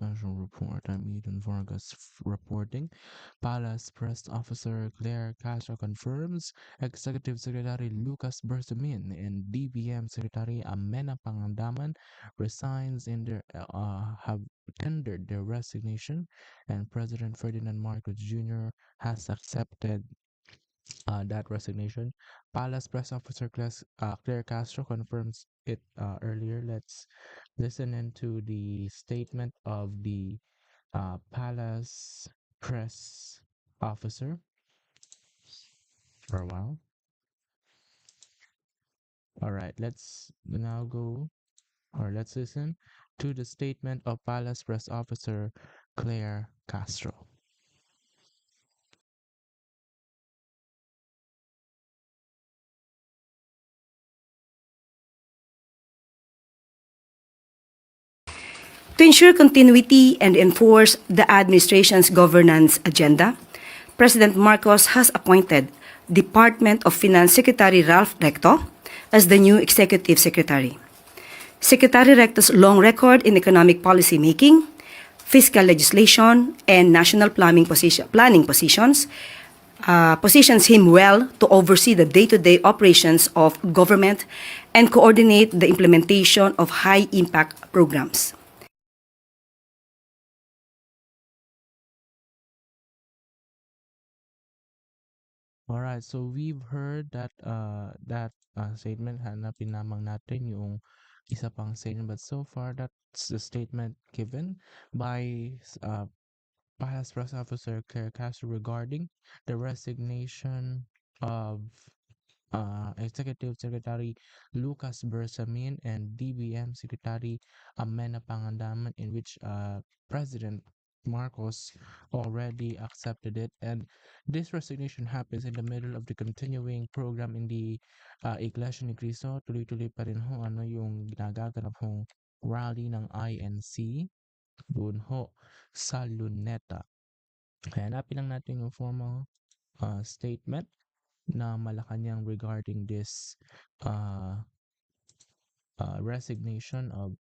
Special Report. I'm Eden Vargas reporting. Palace Press Officer Claire Castro confirms Executive Secretary Lucas Bersamin and DBM Secretary Amena Pangandaman have tendered their resignation, and President Ferdinand Marcos Jr. has accepted that resignation. Palace Press Officer Claire Castro confirms it earlier. Let's listen into the statement of the Palace Press Officer for a while. All right, let's now let's listen to the statement of Palace Press Officer Claire Castro. To ensure continuity and enforce the administration's governance agenda, President Marcos has appointed Department of Finance Secretary Ralph Recto as the new Executive Secretary. Secretary Recto's long record in economic policy making, fiscal legislation, and national planning positions positions him well to oversee the day-to-day operations of government and coordinate the implementation of high-impact programs. All right, so we've heard that statement. Hanapin lamang natin yung isa pang statement, but so far that's the statement given by Palace Press Officer Claire Castro regarding the resignation of Executive Secretary Lucas Bersamin and DBM Secretary Amena Pangandaman, in which President Marcos already accepted it, and this resignation happens in the middle of the continuing program in the Iglesia ni Cristo. Tuloy-tuloy pa rin ho yung ginagaganap hong rally ng INC doon ho sa Luneta. Kaya hanapin lang natin yung formal statement na Malacanang regarding this resignation of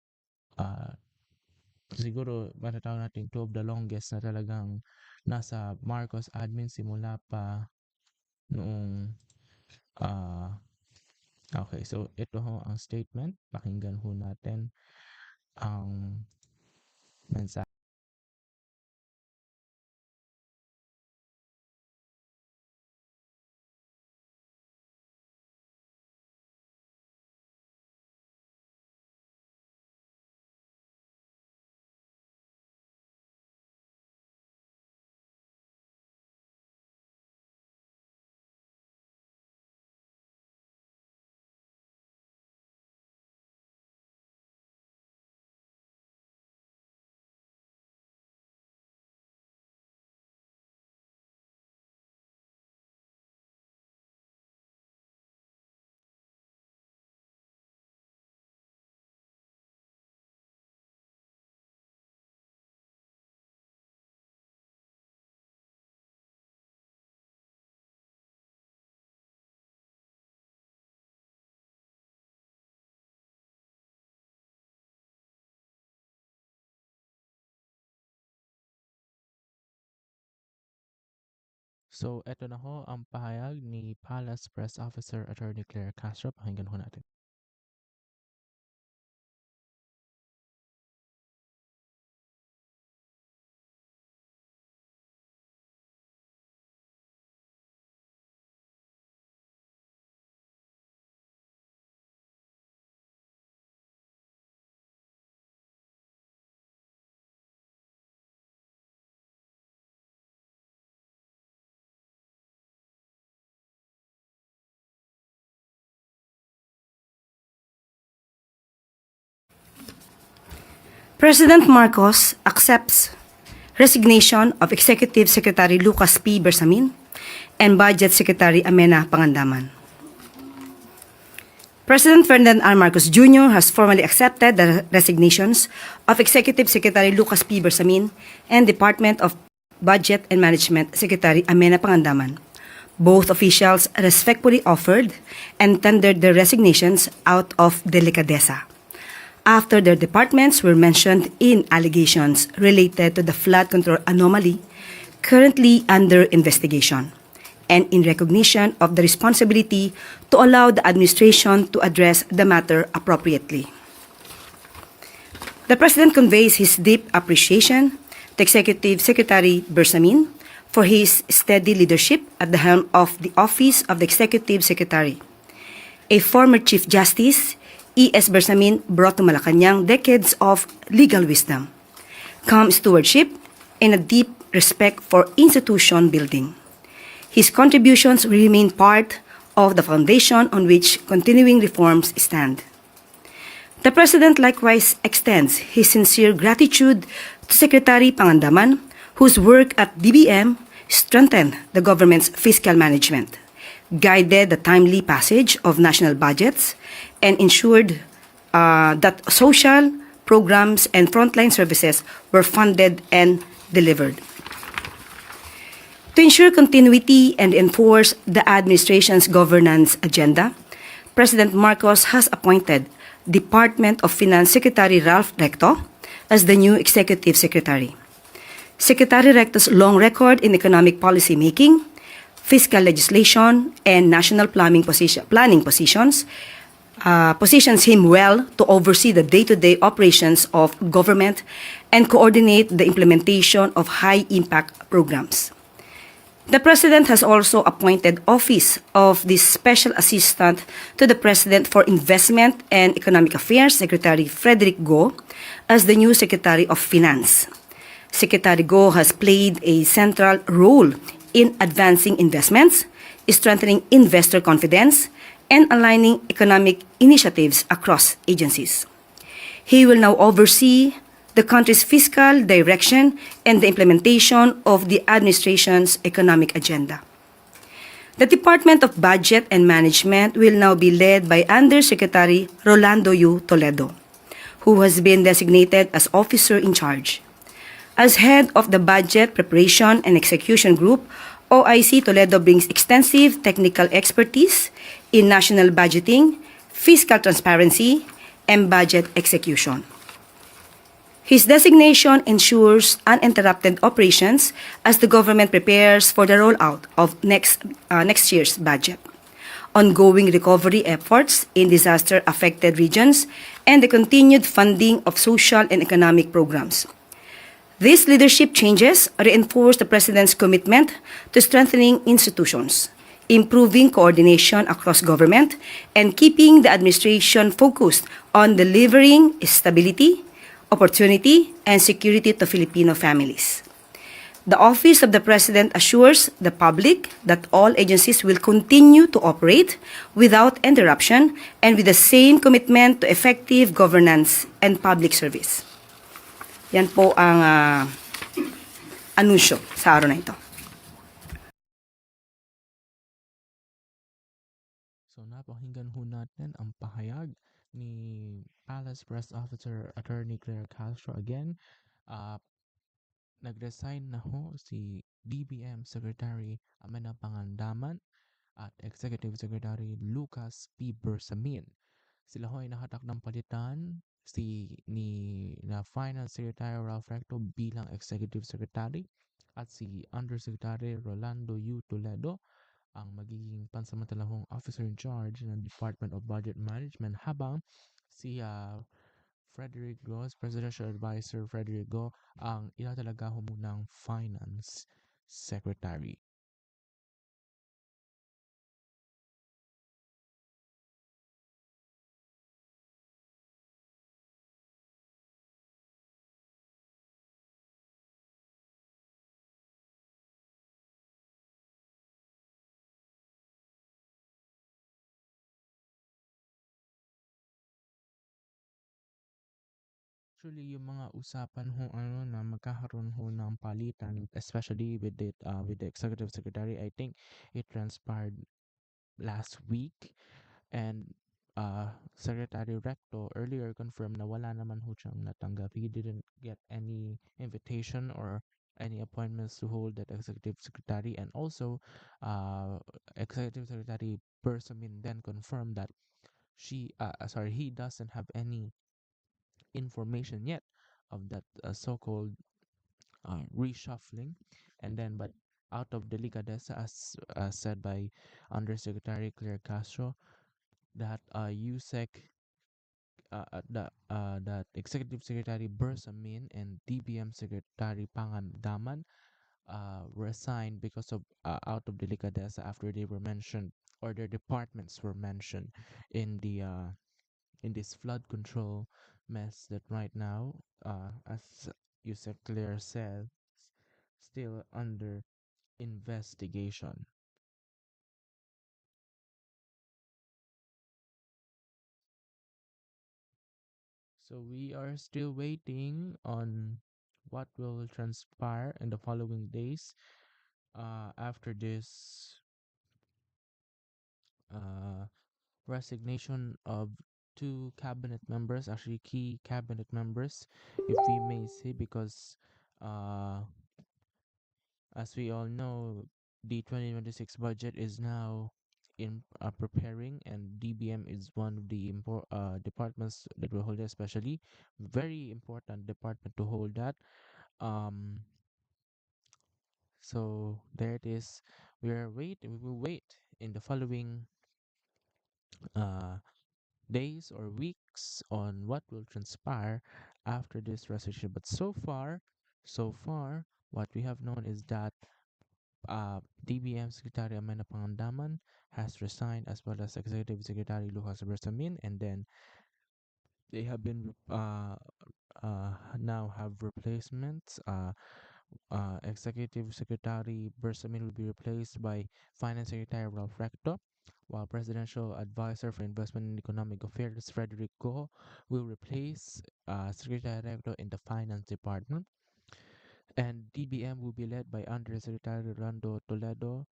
siguro matatawag natin two of the longest na talagang nasa Marcos admin simula pa noong okay, so ito ho ang statement. Pakinggan ho natin ang mensahe. So, eto na ho ang pahayag ni Palace Press Officer Attorney Claire Castro. Pakinggan ho natin. President Marcos accepts resignation of Executive Secretary Lucas P. Bersamin and Budget Secretary Amena Pangandaman. President Ferdinand R. Marcos Jr. has formally accepted the resignations of Executive Secretary Lucas P. Bersamin and Department of Budget and Management Secretary Amena Pangandaman. Both officials respectfully offered and tendered their resignations out of delicadeza. after their departments were mentioned in allegations related to the flood control anomaly currently under investigation, and in recognition of the responsibility to allow the administration to address the matter appropriately. The President conveys his deep appreciation to Executive Secretary Bersamin for his steady leadership at the helm of the Office of the Executive Secretary. A former Chief Justice, E.S. Bersamin brought to Malacanang decades of legal wisdom, calm stewardship, and a deep respect for institution building. His contributions remain part of the foundation on which continuing reforms stand. The President likewise extends his sincere gratitude to Secretary Pangandaman, whose work at DBM strengthened the government's fiscal management, guided the timely passage of national budgets, and ensured that social programs and frontline services were funded and delivered. To ensure continuity and enforce the administration's governance agenda, President Marcos has appointed Department of Finance Secretary Ralph Recto as the new Executive Secretary. Secretary Recto's long record in economic policy making, fiscal legislation, and national planning positions positions him well to oversee the day-to-day operations of government and coordinate the implementation of high-impact programs. The President has also appointed Office of the Special Assistant to the President for Investment and Economic Affairs, Secretary Frederick Go, as the new Secretary of Finance. Secretary Go has played a central role in advancing investments, strengthening investor confidence, and aligning economic initiatives across agencies. He will now oversee the country's fiscal direction and the implementation of the administration's economic agenda. The Department of Budget and Management will now be led by Undersecretary Rolando U. Toledo, who has been designated as officer in charge. As head of the Budget Preparation and Execution Group, OIC Toledo brings extensive technical expertise in national budgeting, fiscal transparency, and budget execution. His designation ensures uninterrupted operations as the government prepares for the rollout of next year's budget, ongoing recovery efforts in disaster-affected regions, and the continued funding of social and economic programs. These leadership changes reinforce the President's commitment to strengthening institutions, improving coordination across government, and keeping the administration focused on delivering stability, opportunity, and security to Filipino families. The Office of the President assures the public that all agencies will continue to operate without interruption and with the same commitment to effective governance and public service. Yan po ang anunsyo sa araw na ito. So napakinggan ho natin ang pahayag ni Palace Press Officer Attorney Claire Castro again. Nag-resign na ho si DBM Secretary Amena Pangandaman at Executive Secretary Lucas P. Bersamin. Sila ho ay nakatak ng palitan na Finance Secretary Ralph Recto bilang Executive Secretary at si Undersecretary Rolando U. Toledo ang magiging pansamantalahong officer in charge ng Department of Budget Management, habang si Frederick Go, Presidential Advisor Frederick Go, ang itatalaga ho munang Finance Secretary. Actually, yung mga usapan ho na magkakaroon ho ng palitan, especially with the executive secretary, I think it transpired last week, and Secretary Recto earlier confirmed na wala naman ho siyang natanggap. He didn't get any invitation or any appointments to hold that executive secretary, and also executive secretary Bersamin then confirmed that he doesn't have any information yet of that so-called reshuffling. And then, but out of delicadeza, as said by Undersecretary Claire Castro, that that Executive Secretary Bersamin and DBM Secretary Pangandaman resigned because of out of delicadeza after they were mentioned, or their departments were mentioned in the in this flood control mess that right now, as Yusef Claire said, still under investigation. So we are still waiting on what will transpire in the following days after this uh, resignation of two cabinet members, actually key cabinet members, if we may say, because uh, as we all know, the 2026 budget is now in preparing, and DBM is one of the departments that will hold it, especially very important department to hold that. Um, so there it is. We will wait in the following uh days or weeks on what will transpire after this resolution. But so far, what we have known is that DBM Secretary Amanda Pangandaman has resigned, as well as Executive Secretary Lucas Bersamin, and then they have been now have replacements. Executive Secretary Bersamin will be replaced by Finance Secretary Ralph Recto, while Presidential Advisor for Investment and Economic Affairs Frederick Go will replace Secretary Recto in the Finance Department. And DBM will be led by Undersecretary Rolando Toledo,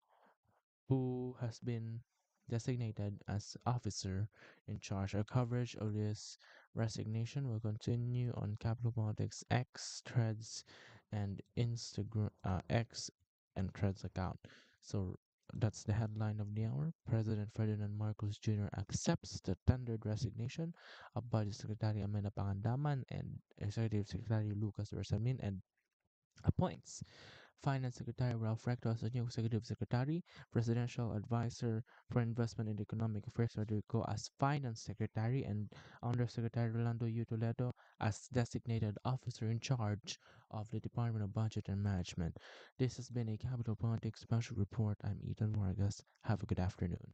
who has been designated as officer in charge. Our coverage of this resignation will continue on Capital Politics X, Threads, and Instagram X and Threads account. So that's the headline of the hour. President Ferdinand Marcos Jr. accepts the tendered resignation of Budget Secretary Amanda Pangandaman and Executive Secretary Lucas Bersamin, and appoints Finance Secretary Ralph Recto as the new Executive Secretary, Presidential Advisor for Investment and Economic Affairs Federico as Finance Secretary, and Undersecretary Rolando U. Toledo as designated officer in charge of the Department of Budget and Management. This has been a Capital Politics Special Report. I'm Ethan Vargas. Have a good afternoon.